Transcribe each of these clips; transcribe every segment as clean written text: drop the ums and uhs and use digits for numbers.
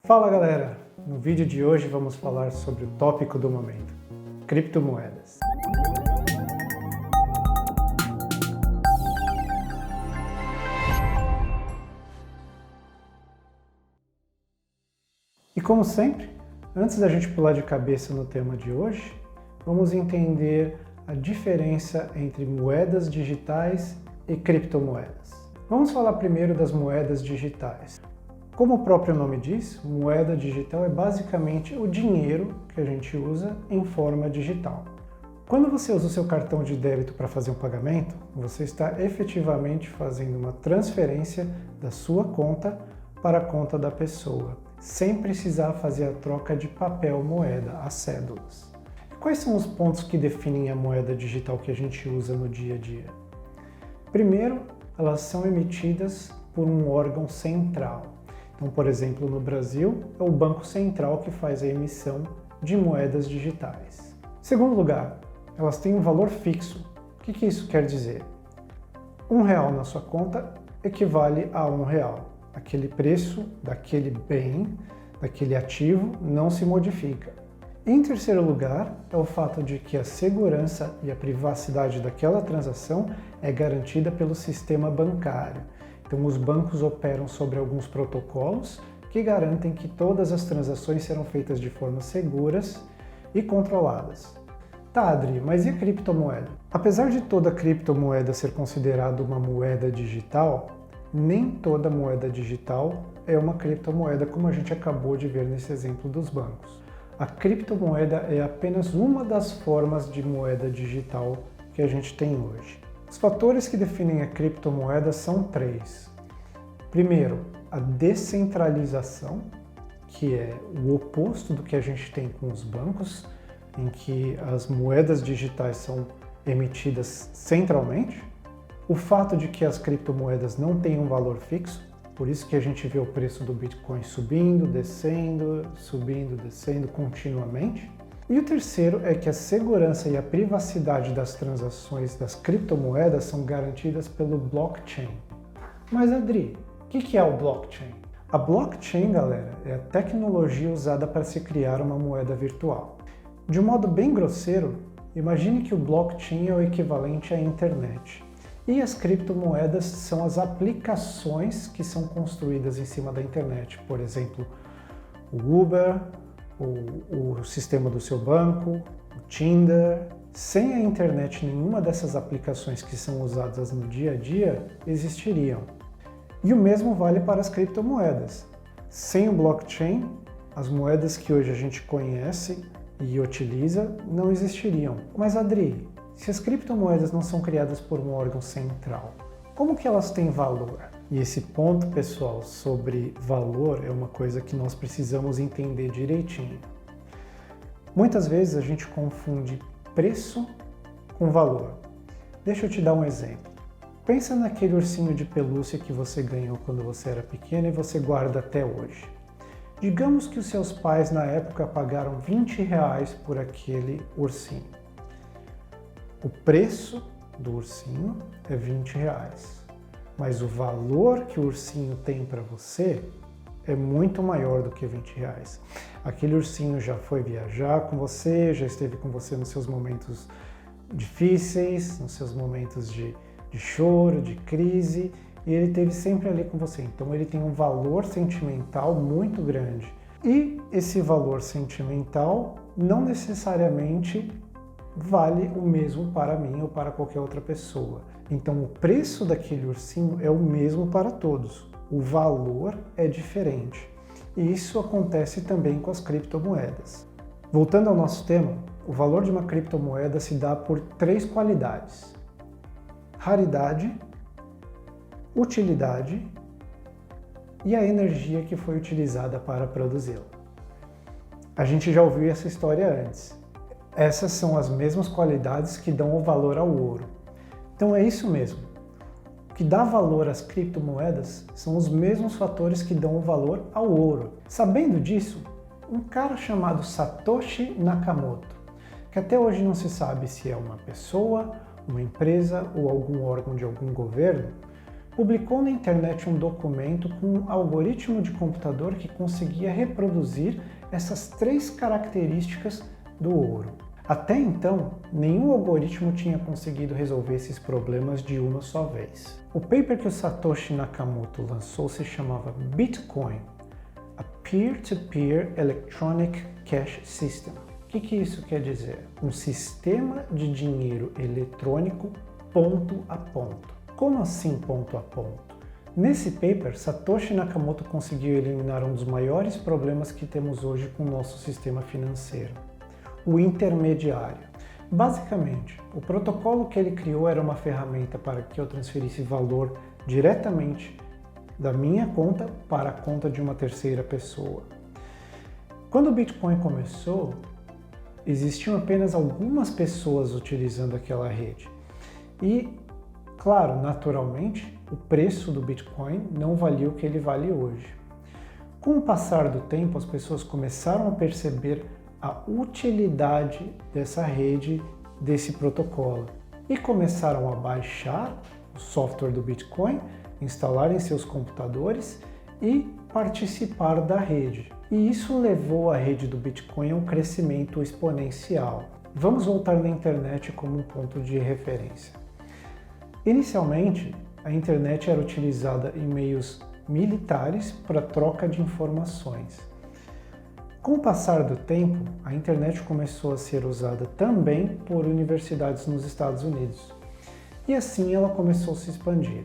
Fala galera! No vídeo de hoje vamos falar sobre o tópico do momento, criptomoedas. E como sempre, antes da gente pular de cabeça no tema de hoje, vamos entender a diferença entre moedas digitais e criptomoedas. Vamos falar primeiro das moedas digitais. Como o próprio nome diz, moeda digital é basicamente o dinheiro que a gente usa em forma digital. Quando você usa o seu cartão de débito para fazer um pagamento, você está efetivamente fazendo uma transferência da sua conta para a conta da pessoa, sem precisar fazer a troca de papel moeda, as cédulas. Quais são os pontos que definem a moeda digital que a gente usa no dia a dia? Primeiro, elas são emitidas por um órgão central. Então, por exemplo, no Brasil, é o Banco Central que faz a emissão de moedas digitais. Segundo lugar, elas têm um valor fixo. O que isso quer dizer? R$1 na sua conta equivale a R$1. Aquele preço daquele bem, daquele ativo, não se modifica. Em terceiro lugar, é o fato de que a segurança e a privacidade daquela transação é garantida pelo sistema bancário. Então, os bancos operam sobre alguns protocolos que garantem que todas as transações serão feitas de forma seguras e controladas. Tá, Adri, mas e a criptomoeda? Apesar de toda criptomoeda ser considerada uma moeda digital, nem toda moeda digital é uma criptomoeda, como a gente acabou de ver nesse exemplo dos bancos. A criptomoeda é apenas uma das formas de moeda digital que a gente tem hoje. Os fatores que definem a criptomoeda são três. Primeiro, a descentralização, que é o oposto do que a gente tem com os bancos, em que as moedas digitais são emitidas centralmente. O fato de que as criptomoedas não têm um valor fixo, por isso que a gente vê o preço do Bitcoin subindo, descendo continuamente. E o terceiro é que a segurança e a privacidade das transações das criptomoedas são garantidas pelo blockchain. Mas Adri, o que é o blockchain? A blockchain, galera, é a tecnologia usada para se criar uma moeda virtual. De um modo bem grosseiro, imagine que o blockchain é o equivalente à internet. E as criptomoedas são as aplicações que são construídas em cima da internet. Por exemplo, o Uber, o sistema do seu banco, o Tinder. Sem a internet, nenhuma dessas aplicações que são usadas no dia a dia existiriam. E o mesmo vale para as criptomoedas. Sem o blockchain, as moedas que hoje a gente conhece e utiliza não existiriam. Mas Adri, se as criptomoedas não são criadas por um órgão central, como que elas têm valor? E esse ponto, pessoal, sobre valor é uma coisa que nós precisamos entender direitinho. Muitas vezes a gente confunde preço com valor. Deixa eu te dar um exemplo. Pensa naquele ursinho de pelúcia que você ganhou quando você era pequeno e você guarda até hoje. Digamos que os seus pais na época pagaram R$20 por aquele ursinho. O preço do ursinho é R$20, mas o valor que o ursinho tem para você é muito maior do que R$20. Aquele ursinho já foi viajar com você, já esteve com você nos seus momentos difíceis, nos seus momentos de choro, de crise, e ele esteve sempre ali com você. Então ele tem um valor sentimental muito grande. E esse valor sentimental não necessariamente vale o mesmo para mim ou para qualquer outra pessoa. Então o preço daquele ursinho é o mesmo para todos. O valor é diferente. E isso acontece também com as criptomoedas. Voltando ao nosso tema, o valor de uma criptomoeda se dá por três qualidades: raridade, utilidade e a energia que foi utilizada para produzi-la. A gente já ouviu essa história antes. Essas são as mesmas qualidades que dão o valor ao ouro. Então é isso mesmo. O que dá valor às criptomoedas são os mesmos fatores que dão o valor ao ouro. Sabendo disso, um cara chamado Satoshi Nakamoto, que até hoje não se sabe se é uma pessoa, uma empresa ou algum órgão de algum governo, publicou na internet um documento com um algoritmo de computador que conseguia reproduzir essas 3 características do ouro. Até então, nenhum algoritmo tinha conseguido resolver esses problemas de uma só vez. O paper que o Satoshi Nakamoto lançou se chamava Bitcoin, a Peer-to-Peer Electronic Cash System. O que isso quer dizer? Um sistema de dinheiro eletrônico ponto a ponto. Como assim ponto a ponto? Nesse paper, Satoshi Nakamoto conseguiu eliminar um dos maiores problemas que temos hoje com o nosso sistema financeiro: o intermediário. Basicamente, o protocolo que ele criou era uma ferramenta para que eu transferisse valor diretamente da minha conta para a conta de uma terceira pessoa. Quando o Bitcoin começou, existiam apenas algumas pessoas utilizando aquela rede. E, claro, naturalmente, o preço do Bitcoin não valia o que ele vale hoje. Com o passar do tempo, as pessoas começaram a perceber a utilidade dessa rede, desse protocolo, e começaram a baixar o software do Bitcoin, instalar em seus computadores e participar da rede. E isso levou a rede do Bitcoin a um crescimento exponencial. Vamos voltar na internet como um ponto de referência. Inicialmente, a internet era utilizada em meios militares para troca de informações. Com o passar do tempo, a internet começou a ser usada também por universidades nos Estados Unidos. E assim ela começou a se expandir.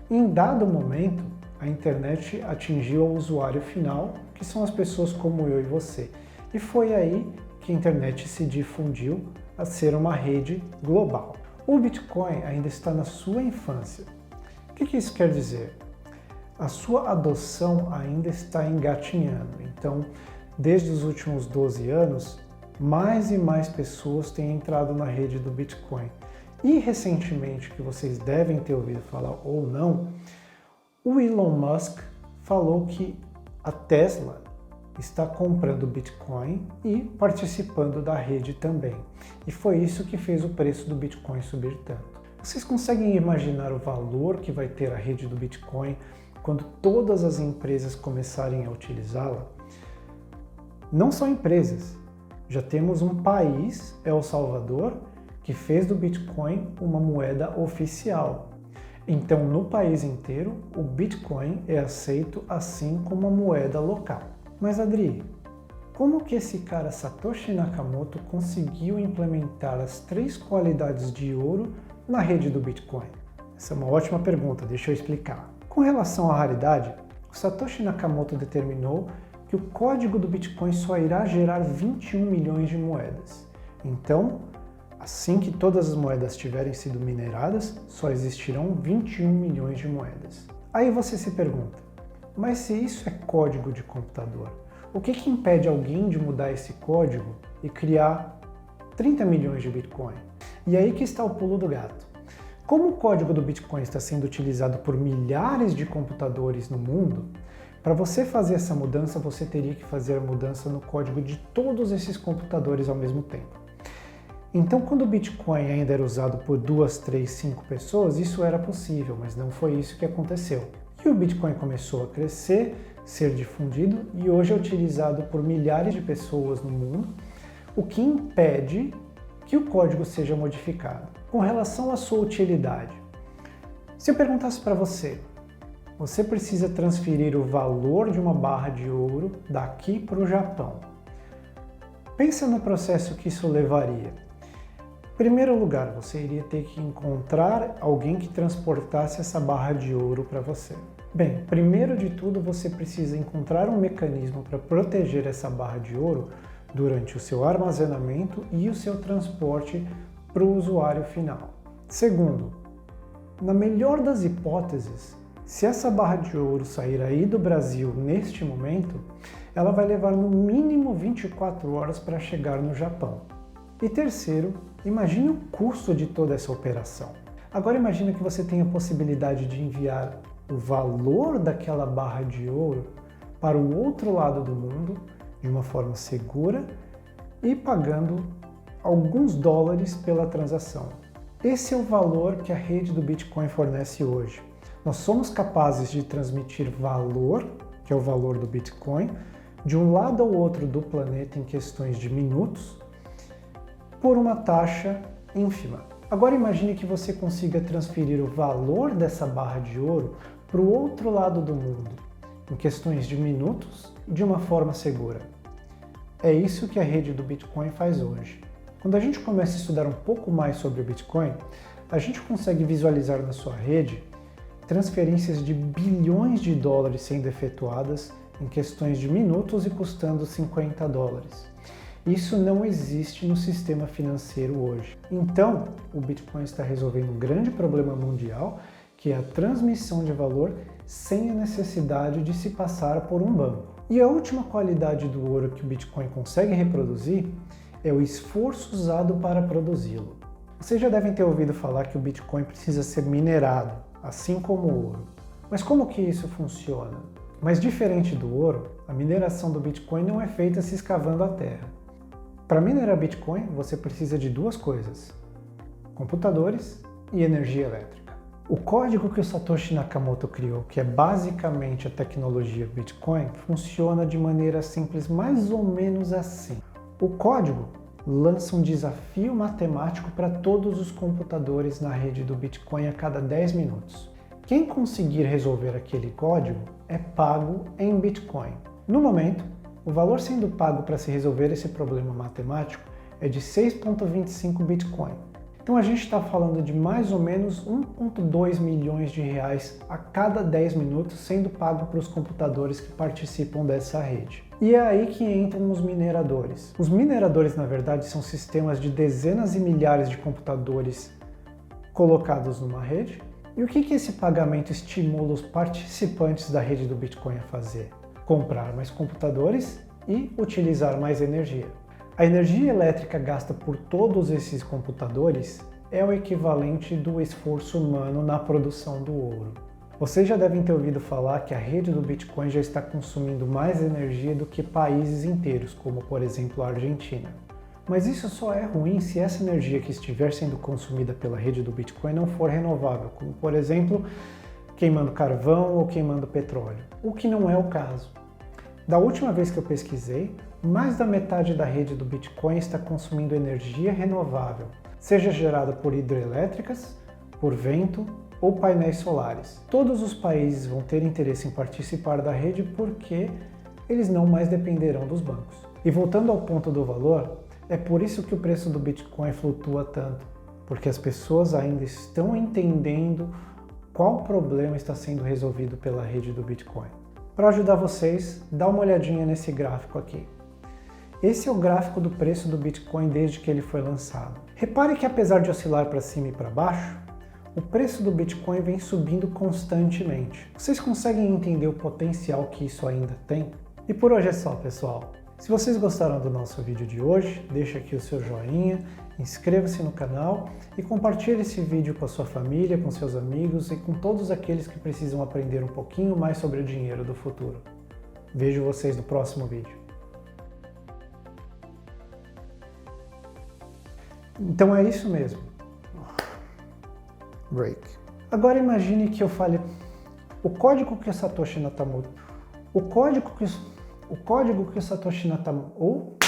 Em dado momento, a internet atingiu o usuário final, que são as pessoas como eu e você. E foi aí que a internet se difundiu a ser uma rede global. O Bitcoin ainda está na sua infância. O que isso quer dizer? A sua adoção ainda está engatinhando. Então, desde os últimos 12 anos, mais e mais pessoas têm entrado na rede do Bitcoin. E recentemente, que vocês devem ter ouvido falar ou não, o Elon Musk falou que a Tesla está comprando Bitcoin e participando da rede também. E foi isso que fez o preço do Bitcoin subir tanto. Vocês conseguem imaginar o valor que vai ter a rede do Bitcoin quando todas as empresas começarem a utilizá-la? Não só empresas. Já temos um país, El Salvador, que fez do Bitcoin uma moeda oficial. Então, no país inteiro, o Bitcoin é aceito assim como uma moeda local. Mas, Adri, como que esse cara Satoshi Nakamoto conseguiu implementar as 3 qualidades de ouro na rede do Bitcoin? Essa é uma ótima pergunta, deixa eu explicar. Com relação à raridade, o Satoshi Nakamoto determinou que o código do Bitcoin só irá gerar 21 milhões de moedas. Então, assim que todas as moedas tiverem sido mineradas, só existirão 21 milhões de moedas. Aí você se pergunta, mas se isso é código de computador, o que impede alguém de mudar esse código e criar 30 milhões de Bitcoin? E aí que está o pulo do gato. Como o código do Bitcoin está sendo utilizado por milhares de computadores no mundo, para você fazer essa mudança, você teria que fazer a mudança no código de todos esses computadores ao mesmo tempo. Então, quando o Bitcoin ainda era usado por 2, 3, 5 pessoas, isso era possível, mas não foi isso que aconteceu. E o Bitcoin começou a crescer, ser difundido e hoje é utilizado por milhares de pessoas no mundo, o que impede que o código seja modificado. Com relação à sua utilidade, se eu perguntasse para você, você precisa transferir o valor de uma barra de ouro daqui para o Japão. Pensa no processo que isso levaria. Em primeiro lugar, você iria ter que encontrar alguém que transportasse essa barra de ouro para você. Bem, primeiro de tudo, você precisa encontrar um mecanismo para proteger essa barra de ouro durante o seu armazenamento e o seu transporte para o usuário final. Segundo, na melhor das hipóteses, se essa barra de ouro sair aí do Brasil neste momento, ela vai levar no mínimo 24 horas para chegar no Japão. E terceiro, imagine o custo de toda essa operação. Agora imagine que você tem a possibilidade de enviar o valor daquela barra de ouro para o outro lado do mundo de uma forma segura e pagando alguns dólares pela transação. Esse é o valor que a rede do Bitcoin fornece hoje. Nós somos capazes de transmitir valor, que é o valor do Bitcoin, de um lado ao outro do planeta em questões de minutos, por uma taxa ínfima. Agora imagine que você consiga transferir o valor dessa barra de ouro para o outro lado do mundo, em questões de minutos, de uma forma segura. É isso que a rede do Bitcoin faz hoje. Quando a gente começa a estudar um pouco mais sobre o Bitcoin, a gente consegue visualizar na sua rede transferências de bilhões de dólares sendo efetuadas em questões de minutos e custando $50. Isso não existe no sistema financeiro hoje. Então, o Bitcoin está resolvendo um grande problema mundial, que é a transmissão de valor sem a necessidade de se passar por um banco. E a última qualidade do ouro que o Bitcoin consegue reproduzir é o esforço usado para produzi-lo. Vocês já devem ter ouvido falar que o Bitcoin precisa ser minerado, assim como o ouro. Mas como que isso funciona? Mas diferente do ouro, a mineração do Bitcoin não é feita se escavando a terra. Para minerar Bitcoin, você precisa de duas coisas: computadores e energia elétrica. O código que o Satoshi Nakamoto criou, que é basicamente a tecnologia Bitcoin, funciona de maneira simples, mais ou menos assim. O código lança um desafio matemático para todos os computadores na rede do Bitcoin a cada 10 minutos. Quem conseguir resolver aquele código é pago em Bitcoin. No momento, o valor sendo pago para se resolver esse problema matemático é de 6,25 Bitcoin. Então a gente está falando de mais ou menos 1,2 milhões de reais a cada 10 minutos sendo pago para os computadores que participam dessa rede. E é aí que entram os mineradores. Os mineradores, na verdade, são sistemas de dezenas e milhares de computadores colocados numa rede. E o que esse pagamento estimula os participantes da rede do Bitcoin a fazer? Comprar mais computadores e utilizar mais energia. A energia elétrica gasta por todos esses computadores é o equivalente do esforço humano na produção do ouro. Vocês já devem ter ouvido falar que a rede do Bitcoin já está consumindo mais energia do que países inteiros, como por exemplo a Argentina. Mas isso só é ruim se essa energia que estiver sendo consumida pela rede do Bitcoin não for renovável, como por exemplo queimando carvão ou queimando petróleo, o que não é o caso. Da última vez que eu pesquisei, mais da metade da rede do Bitcoin está consumindo energia renovável, seja gerada por hidrelétricas, por vento ou painéis solares. Todos os países vão ter interesse em participar da rede porque eles não mais dependerão dos bancos. E voltando ao ponto do valor, é por isso que o preço do Bitcoin flutua tanto, porque as pessoas ainda estão entendendo qual problema está sendo resolvido pela rede do Bitcoin. Para ajudar vocês, dá uma olhadinha nesse gráfico aqui. Esse é o gráfico do preço do Bitcoin desde que ele foi lançado. Repare que apesar de oscilar para cima e para baixo, o preço do Bitcoin vem subindo constantemente. Vocês conseguem entender o potencial que isso ainda tem? E por hoje é só, pessoal. Se vocês gostaram do nosso vídeo de hoje, deixa aqui o seu joinha, inscreva-se no canal e compartilhe esse vídeo com a sua família, com seus amigos e com todos aqueles que precisam aprender um pouquinho mais sobre o dinheiro do futuro. Vejo vocês no próximo vídeo. Então é isso mesmo. Break. Agora imagine que eu fale o código que o Satoshi Nakamoto, o código que o Satoshi Nakamoto,